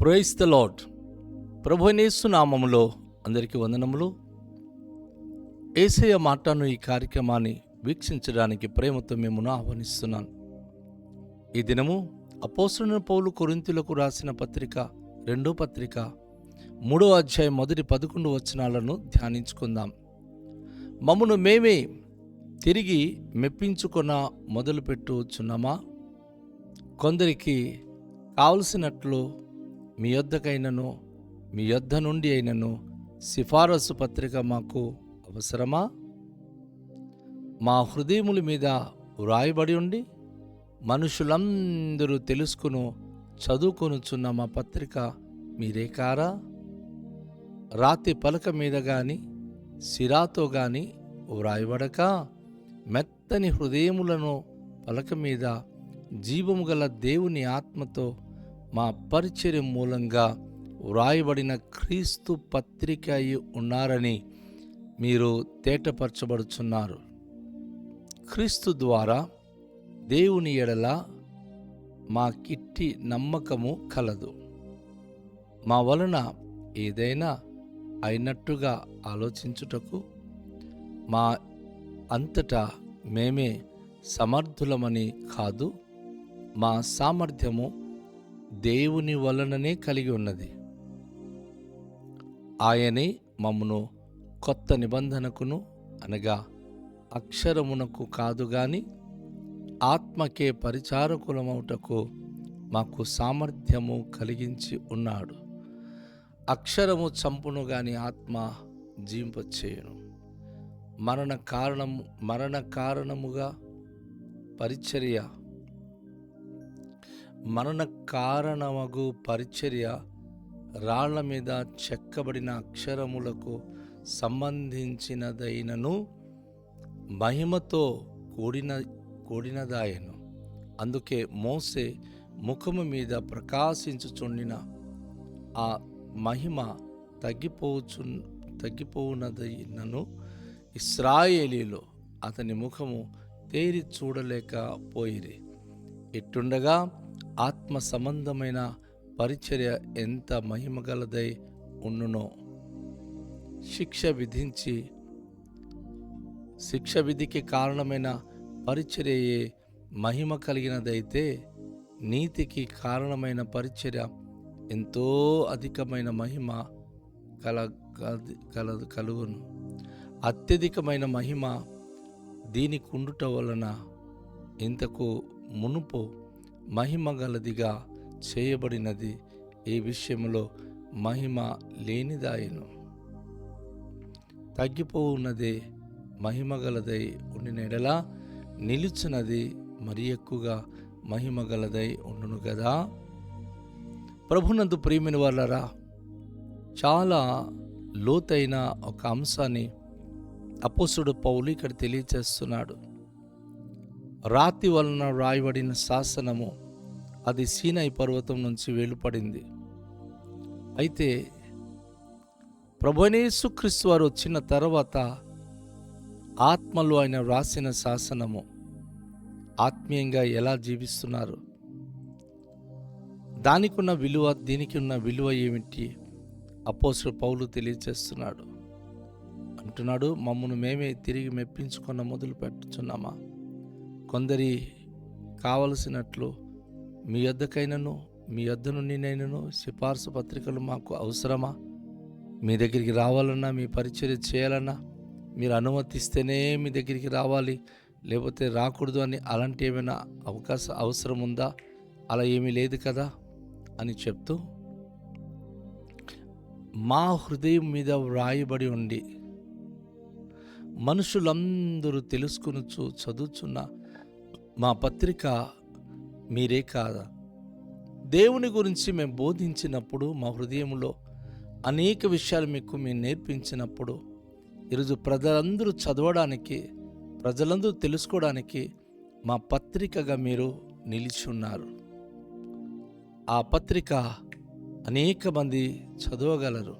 Praise the lord. ప్రభువైన యేసు నామములో అందరికీ వందనములు. యేసయ్య మాటను ఈ కార్యక్రమాన్ని వీక్షించడానికి ప్రేమతో మిమ్మల్ని ఆహ్వానిస్తున్నాను. ఈ దినము అపోస్తలుడైన పౌలు కొరింథీయులకు రాసిన పత్రిక 2వ పత్రిక 3వ అధ్యాయం మొదటి 11 వచనాలను ధ్యానించుకుందాం. మమ్మును మేమే తిరిగి మెప్పించుకొన మొదలుపెట్టుచున్నామా? కొందరికి కావలసినట్లు మీ యొద్దకైనను మీ యొద్ద నుండి అయినను సిఫారసు పత్రిక మాకు అవసరమా? మా హృదయముల మీద వ్రాయబడి ఉండి మనుషులందరూ తెలుసుకును చదువుకొనుచున్న మా పత్రిక మీరే కారా? రాతి పలక మీద గాని సిరాతో గాని వ్రాయబడక మెత్తని హృదయములను పలక మీద జీవము గల దేవుని ఆత్మతో మా పరిచర్య మూలంగా వ్రాయబడిన క్రీస్తు పత్రిక అయి ఉన్నారని మీరు తేటపరచబడుచున్నారు. క్రీస్తు ద్వారా దేవుని ఎడల మా కిట్టి నమ్మకము కలదు. మా వలన ఏదైనా అయినట్టుగా ఆలోచించుటకు మా అంతటా మేమే సమర్థులమని కాదు, మా సామర్థ్యము దేవుని వలననే కలిగి ఉన్నది. ఆయనే మమ్మును కొత్త నిబంధనకును అనగా అక్షరమునకు కాదు గాని ఆత్మకే పరిచారకులమౌటకు మాకు సామర్థ్యము కలిగించి ఉన్నాడు. అక్షరము చంపును గాని ఆత్మ జీవింపచేయును. మరణ కారణముగా మరణ కారణమగు పరిచర్య రాళ్ల మీద చెక్కబడిన అక్షరములకు సంబంధించినదైనను మహిమతో కూడినదాయను. అందుకే మోసే ముఖము మీద ప్రకాశించుచుండిన ఆ మహిమ తగ్గిపోవునదైనను ఇశ్రాయేలీయులు అతని ముఖము తేరి చూడలేకపోయిరి. ఇట్టుండగా ఆత్మ సంబంధమైన పరిచర్య ఎంత మహిమగలదై ఉండునో, శిక్ష విధికి కారణమైన పరిచర్యయే మహిమ కలిగినదైతే నీతికి కారణమైన పరిచర్య ఎంతో అధికమైన మహిమ కలుగును. అత్యధికమైన మహిమ దీనికి ఉండుట వలన ఇంతకు మునుపు మహిమ గలదిగా చేయబడినది ఈ విషయంలో మహిమ లేనిదాయను. తగ్గిపోవున్నదే మహిమ గలదై ఉండిన ఎడల నిలుచున్నది మరి ఎక్కువగా మహిమ గలదై ఉండును గదా. ప్రభునందు ప్రియమైన వాళ్ళరా, చాలా లోతైన ఒక అంశాన్ని అపోస్తలుడు పౌలు ఇక్కడ తెలియచేస్తున్నాడు. రాతి వలన రాయబడిన శాసనము అది సీనాయి పర్వతం నుంచి వెలుపడింది. అయితే ప్రభువైన యేసుక్రీస్తు వారు వచ్చిన తర్వాత ఆత్మలో ఆయన వ్రాసిన శాసనము ఆత్మీయంగా ఎలా జీవిస్తున్నారు, దానికున్న విలువ దీనికి ఉన్న విలువ ఏమిటి అపోస్తలుడు పౌలు తెలియచేస్తున్నాడు. అంటున్నాడు, మమ్మను మేమే తిరిగి మెప్పించుకున్న మొదలు పెట్టుచున్నామా? కొందరి కావలసినట్లు మీ యొద్దకైనను మీ యొద్ద నుండినైనను సిఫార్సు పత్రికలు మాకు అవసరమా? మీ దగ్గరికి రావాలన్నా, మీ పరిచర్య చేయాలన్నా మీరు అనుమతిస్తేనే మీ దగ్గరికి రావాలి, లేకపోతే రాకూడదు అని అలాంటి ఏమైనా అవసరం ఉందా? అలా ఏమీ లేదు కదా అని చెప్తూ, మా హృదయం మీద వ్రాయబడి ఉండి మనుషులందరూ తెలుసుకునుచు చదువుచున్న మా పత్రిక మీరే కాదా? దేవుని గురించి మేము బోధించినప్పుడు, మా హృదయంలో అనేక విషయాలు మేము నేర్పించినప్పుడు, ఈరోజు ప్రజలందరూ చదవడానికి, ప్రజలందరూ తెలుసుకోవడానికి మా పత్రికగా మీరు నిలిచి ఉన్నారు. ఆ పత్రిక అనేక మంది చదవగలరు.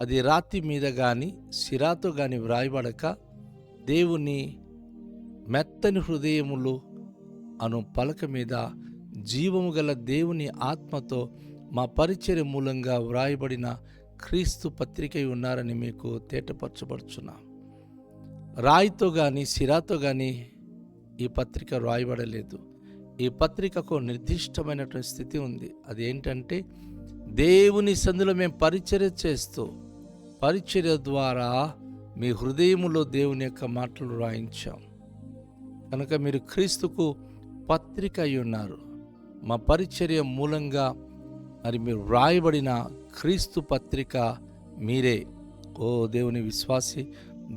అది రాతి మీద కానీ సిరాతో కానీ వ్రాయబడక దేవుని మెత్తని హృదయములు అను పలక మీద జీవము గల దేవుని ఆత్మతో మా పరిచర్య మూలంగా వ్రాయబడిన క్రీస్తు పత్రికై ఉన్నారని మీకు తేటపరచబడుచున్నా. రాయితో కానీ సిరాతో కానీ ఈ పత్రిక వ్రాయబడలేదు. ఈ పత్రికకు నిర్దిష్టమైనటువంటి స్థితి ఉంది. అది ఏంటంటే, దేవుని సందులో మేము పరిచర్య చేస్తూ, పరిచర్య ద్వారా మీ హృదయములో దేవుని యొక్క మాటలు రాయించాం కనుక మీరు క్రీస్తుకు పత్రిక అయి ఉన్నారు. మా పరిచర్య మూలంగా మరి మీరు వ్రాయబడిన క్రీస్తు పత్రిక మీరే. ఓ దేవుని విశ్వాసి,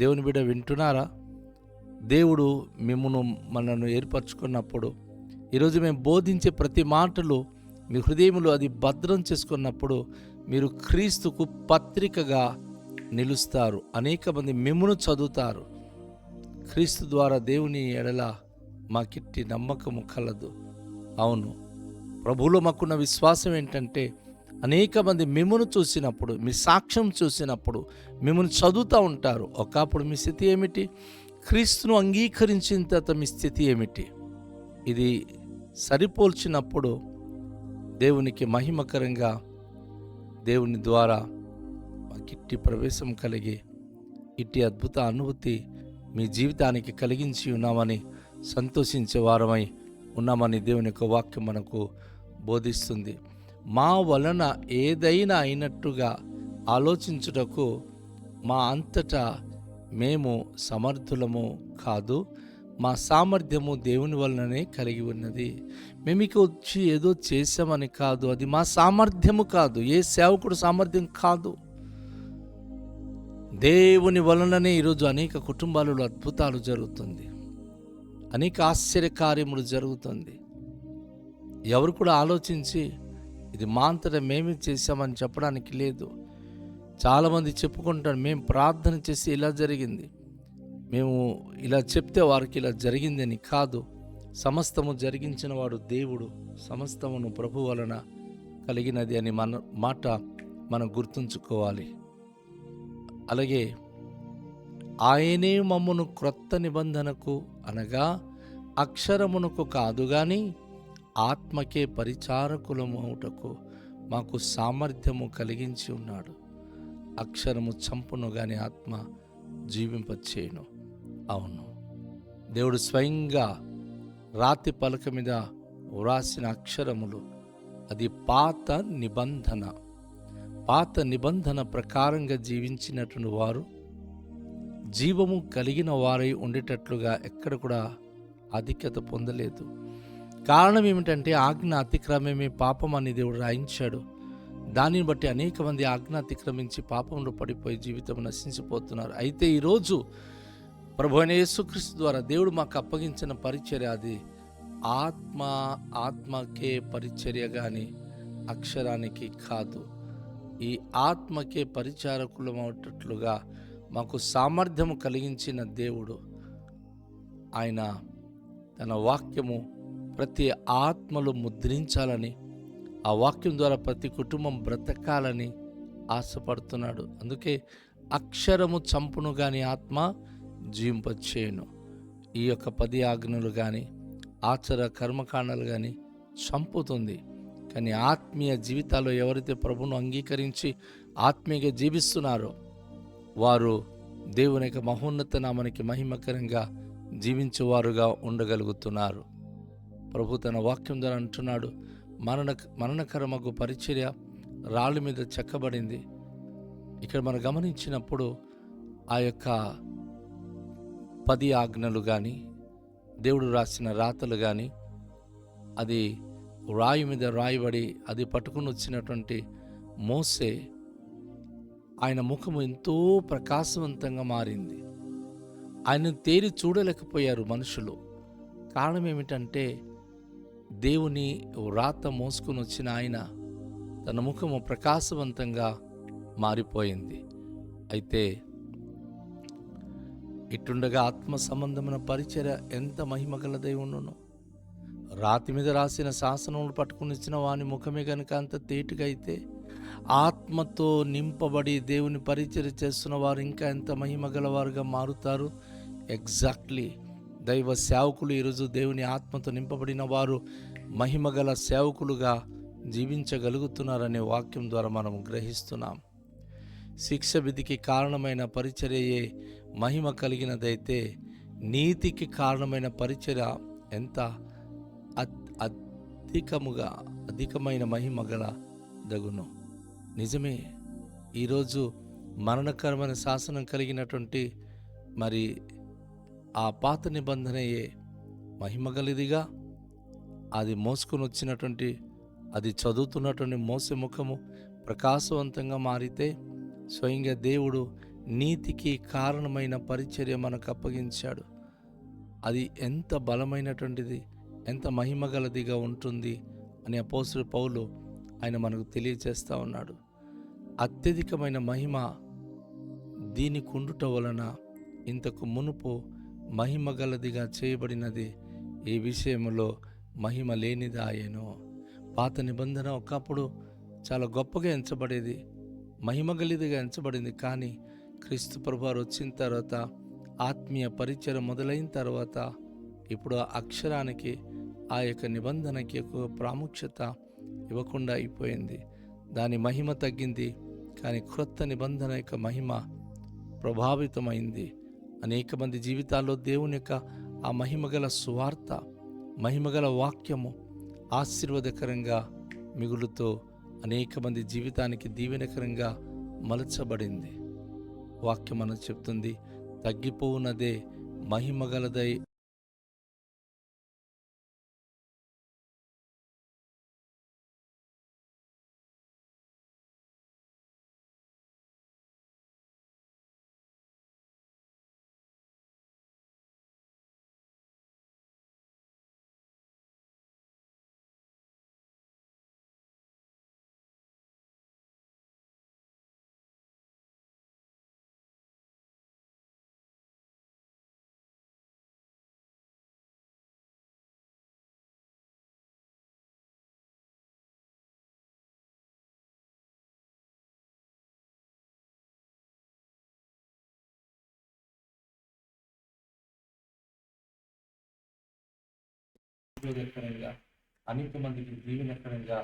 దేవుని బిడ్డ వింటున్నారా? దేవుడు మనను ఏర్పరచుకున్నప్పుడు, ఈరోజు మేము బోధించే ప్రతి మాటలు మీ హృదయంలో అది భద్రం చేసుకున్నప్పుడు మీరు క్రీస్తుకు పత్రికగా నిలుస్తారు. అనేక మంది మిమ్మును చదువుతారు. క్రీస్తు ద్వారా దేవుని ఎడల మాకిట్టి నమ్మకము కలదు. అవును, ప్రభువులో మాకున్న విశ్వాసం ఏంటంటే, అనేక మంది మిమ్మును చూసినప్పుడు, మీ సాక్ష్యం చూసినప్పుడు మిమ్మల్ని చదువుతూ ఉంటారు. ఒకప్పుడు మీ స్థితి ఏమిటి? క్రీస్తును అంగీకరించిన తర్వాత మీ స్థితి ఏమిటి? ఇది సరిపోల్చినప్పుడు దేవునికి మహిమకరంగా దేవుని ద్వారా మాకిట్టి ప్రవేశం కలిగి ఇట్టి అద్భుత అనుభూతి మీ జీవితానికి కలిగించి ఉన్నామని సంతోషించే వారమై ఉన్నామని దేవుని యొక్క వాక్యం మనకు బోధిస్తుంది. మా వలన ఏదైనా అయినట్టుగా ఆలోచించుటకు మా అంతటా మేము సమర్థులము కాదు. మా సామర్థ్యము దేవుని వలననే కలిగి ఉన్నది. మేము ఇక వచ్చి ఏదో చేసామని కాదు, అది మా సామర్థ్యము కాదు, ఏ సేవకుడు సామర్థ్యం కాదు. దేవుని వలననే ఈరోజు అనేక కుటుంబాలలో అద్భుతాలు జరుగుతుంది, అనేక ఆశ్చర్యకార్యములు జరుగుతుంది. ఎవరు కూడా ఆలోచించి ఇది మా అంతటా మేమే చేశామని చెప్పడానికి లేదు. చాలామంది చెప్పుకుంటారు, మేము ప్రార్థన చేసి ఇలా జరిగింది, మేము ఇలా చెప్తే వారికి ఇలా జరిగిందని. కాదు, సమస్తము జరిగించిన వాడు దేవుడు, సమస్తమును ప్రభు వలన కలిగినది అని మాట మనం గుర్తుంచుకోవాలి. అలాగే ఆయనే మమ్మును క్రొత్త నిబంధనకు అనగా అక్షరమునకు కాదు గాని ఆత్మకే పరిచారకులమవుటకు మాకు సామర్థ్యము కలిగించి ఉన్నాడు. అక్షరము చంపును గాని ఆత్మ జీవింపచేయును. అవును, దేవుడు స్వయంగా రాతి పలక మీద వ్రాసిన అక్షరములు, అది పాత నిబంధన ప్రకారంగా జీవించినటువంటి వారు జీవము కలిగిన వారై ఉండేటట్లుగా ఎక్కడ కూడా ఆధిక్యత పొందలేదు. కారణం ఏమిటంటే, ఆజ్ఞ అతిక్రమమే పాపం అని దేవుడు రాయించాడు. దానిని బట్టి అనేక మంది ఆజ్ఞ అతిక్రమించి పాపంలో పడిపోయి జీవితం నశించిపోతున్నారు. అయితే ఈరోజు ప్రభు అయిన యేసుక్రీస్తు ద్వారా దేవుడు మాకు అప్పగించిన పరిచర్య అది ఆత్మకే పరిచర్య కానీ అక్షరానికి కాదు. ఈ ఆత్మకే పరిచారకులమవుటట్లుగా మాకు సామర్థ్యము కలిగించిన దేవుడు, ఆయన తన వాక్యము ప్రతి ఆత్మలో ముద్రించాలని, ఆ వాక్యం ద్వారా ప్రతి కుటుంబం బ్రతకాలని ఆశపడుతున్నాడు. అందుకే అక్షరము చంపును గాని ఆత్మ జీవింపచేయును. ఈ యొక్క 10 ఆజ్ఞలు కానీ ఆచార కర్మకాండాలు కానీ చంపుతుంది. కానీ ఆత్మీయ జీవితాల్లో ఎవరైతే ప్రభువును అంగీకరించి ఆత్మీయంగా జీవిస్తున్నారో వారు దేవుని యొక్క మహోన్నత నామానికి మహిమకరంగా జీవించేవారుగా ఉండగలుగుతున్నారు. ప్రభు తన వాక్యం ద్వారా అంటున్నాడు, మరణకరమగు పరిచర్య రాళ్ళ మీద చెక్కబడింది. ఇక్కడ మనం గమనించినప్పుడు ఆ యొక్క 10 ఆజ్ఞలు కానీ దేవుడు రాసిన రాతలు కానీ అది రాయి మీద రాయబడి అది పట్టుకుని వచ్చినటువంటి మోసే, ఆయన ముఖము ఎంతో ప్రకాశవంతంగా మారింది. ఆయన తేరి చూడలేకపోయారు మనుషులు. కారణం ఏమిటంటే, దేవుని రాత మోసుకుని వచ్చిన ఆయన తన ముఖము ప్రకాశవంతంగా మారిపోయింది. అయితే ఇట్టుండగా ఆత్మ సంబంధమైన పరిచర్య ఎంత మహిమగలదై ఉండును. రాతి మీద రాసిన శాసనములు పట్టుకుని ఇచ్చిన వాని ముఖమే కనుక అంత తేటుగా అయితే, ఆత్మతో నింపబడి దేవుని పరిచర్య చేస్తున్న వారు ఇంకా ఎంత మహిమగలవారుగా మారుతారు. ఎగ్జాక్ట్లీ దైవ సేవకులు ఈరోజు దేవుని ఆత్మతో నింపబడిన వారు మహిమగల సేవకులుగా జీవించగలుగుతున్నారనే వాక్యం ద్వారా మనం గ్రహిస్తున్నాం. శిక్ష విధికి కారణమైన పరిచర్యయే మహిమ కలిగినదైతే నీతికి కారణమైన పరిచర్య ఎంత అధికమైన మహిమ గల దగును. నిజమే, ఈరోజు మరణకరమైన శాసనం కలిగినటువంటి మరి ఆ పాత నిబంధనయే మహిమ గలిదిగా, అది మోసుకొని వచ్చినటువంటి, అది చదువుతున్నటువంటి మోసే ముఖము ప్రకాశవంతంగా మారితే స్వయంగా దేవుడు నీతికి కారణమైన పరిచర్య మనకు అప్పగించాడు. అది ఎంత బలమైనటువంటిది, ఎంత మహిమగలదిగా ఉంటుంది అని అపోస్తలుడు పౌలు ఆయన మనకు తెలియజేస్తూ ఉన్నాడు. అత్యధికమైన మహిమ దీనికి ఉండుట వలన ఇంతకు మునుపు మహిమగలదిగా చేయబడినది ఈ విషయంలో మహిమ లేనిదాయెను. పాత నిబంధన ఒకప్పుడు చాలా గొప్పగా ఎంచబడేది, మహిమగలిదిగా ఎంచబడింది. కానీ క్రీస్తు ప్రభువారు వచ్చిన తర్వాత, ఆత్మీయ పరిచయం మొదలైన తర్వాత ఇప్పుడు ఆ అక్షరానికి, ఆ యొక్క నిబంధనకి ఎక్కువ ప్రాముఖ్యత ఇవ్వకుండా అయిపోయింది. దాని మహిమ తగ్గింది. కానీ క్రొత్త నిబంధన యొక్క మహిమ ప్రభావితమైంది. అనేక మంది జీవితాల్లో దేవుని యొక్క ఆ మహిమగల సువార్త, మహిమగల వాక్యము ఆశీర్వాదకరంగా మిగులుతో అనేక మంది జీవితానికి దీవెనకరంగా మలచబడింది. వాక్యం మనం చెప్తుంది, తగ్గిపోవునదే మహిమగలదై ఉపయోగకరంగా, అనేక మందికి దీవెనకరంగా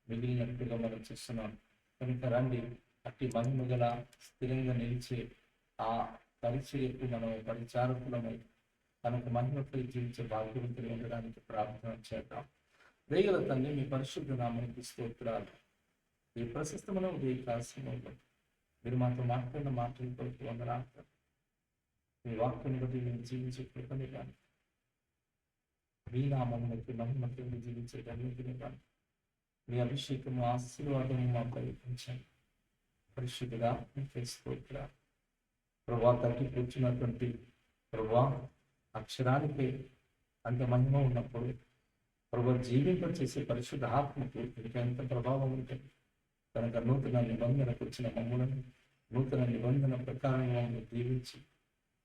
మిగిలినట్టుగా మనం చూస్తున్నాం. కనుక రండి, అట్టి మహిమగల స్థిరంగా నిలిచే ఆ పరిచర్యకు మనం పరిచారకులమై తనకు మహిమపై జీవించే భాగ్యవంతులు ఉండడానికి ప్రార్థన చేద్దాం. దయగల తండ్రి, మీ పరిశుద్ధ నామానికి స్తోత్రాలు. ఈ ప్రశస్తమైన ఉదయ కాలంలో మీరు మాతో మాట్లాడిన మాటల కొరకు వందనాలు. మీ వాక్యం బట్టి మేము జీవించే కృపని కానీ, మీ నామమునకు మహిమతో జీవించే ధన్యతని కానీ, మీ అభిషేకము ఆశీర్వాదము మాపై ఉంచండి. పరిశుద్ధుడా మీకే స్తోత్రాలు. ప్రభా, తగ్గి కూర్చున్నటువంటి ప్రభా, అక్షరానికి అంత మహిమ ఉన్నప్పుడు ప్రభా జీవింపచేసే పరిశుద్ధ ఆత్మకు ఇంకెంత ప్రభావం ఉంటుంది. కనుక నూతన నిబంధనకు వచ్చిన మమ్ములను నూతన నిబంధన ప్రకారం మమ్మల్ని దీవించి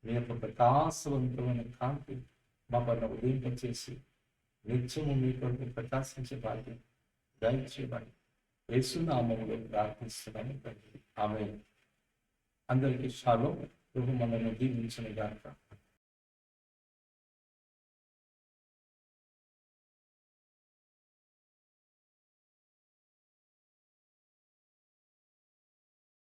మీ యొక్క ప్రకాశవంతమైన కాంతి మా పైన ఉదయింపచేసి నిత్యము మీ కొరకు ప్రకాశించే భాగ్యం దయచేయమని యేసునామములో ప్రార్థిస్తున్నాను తండ్రి. ఆమేన్. అందరికీ షాలోమ్. ప్రభు మనల్ని దీవించును గాక.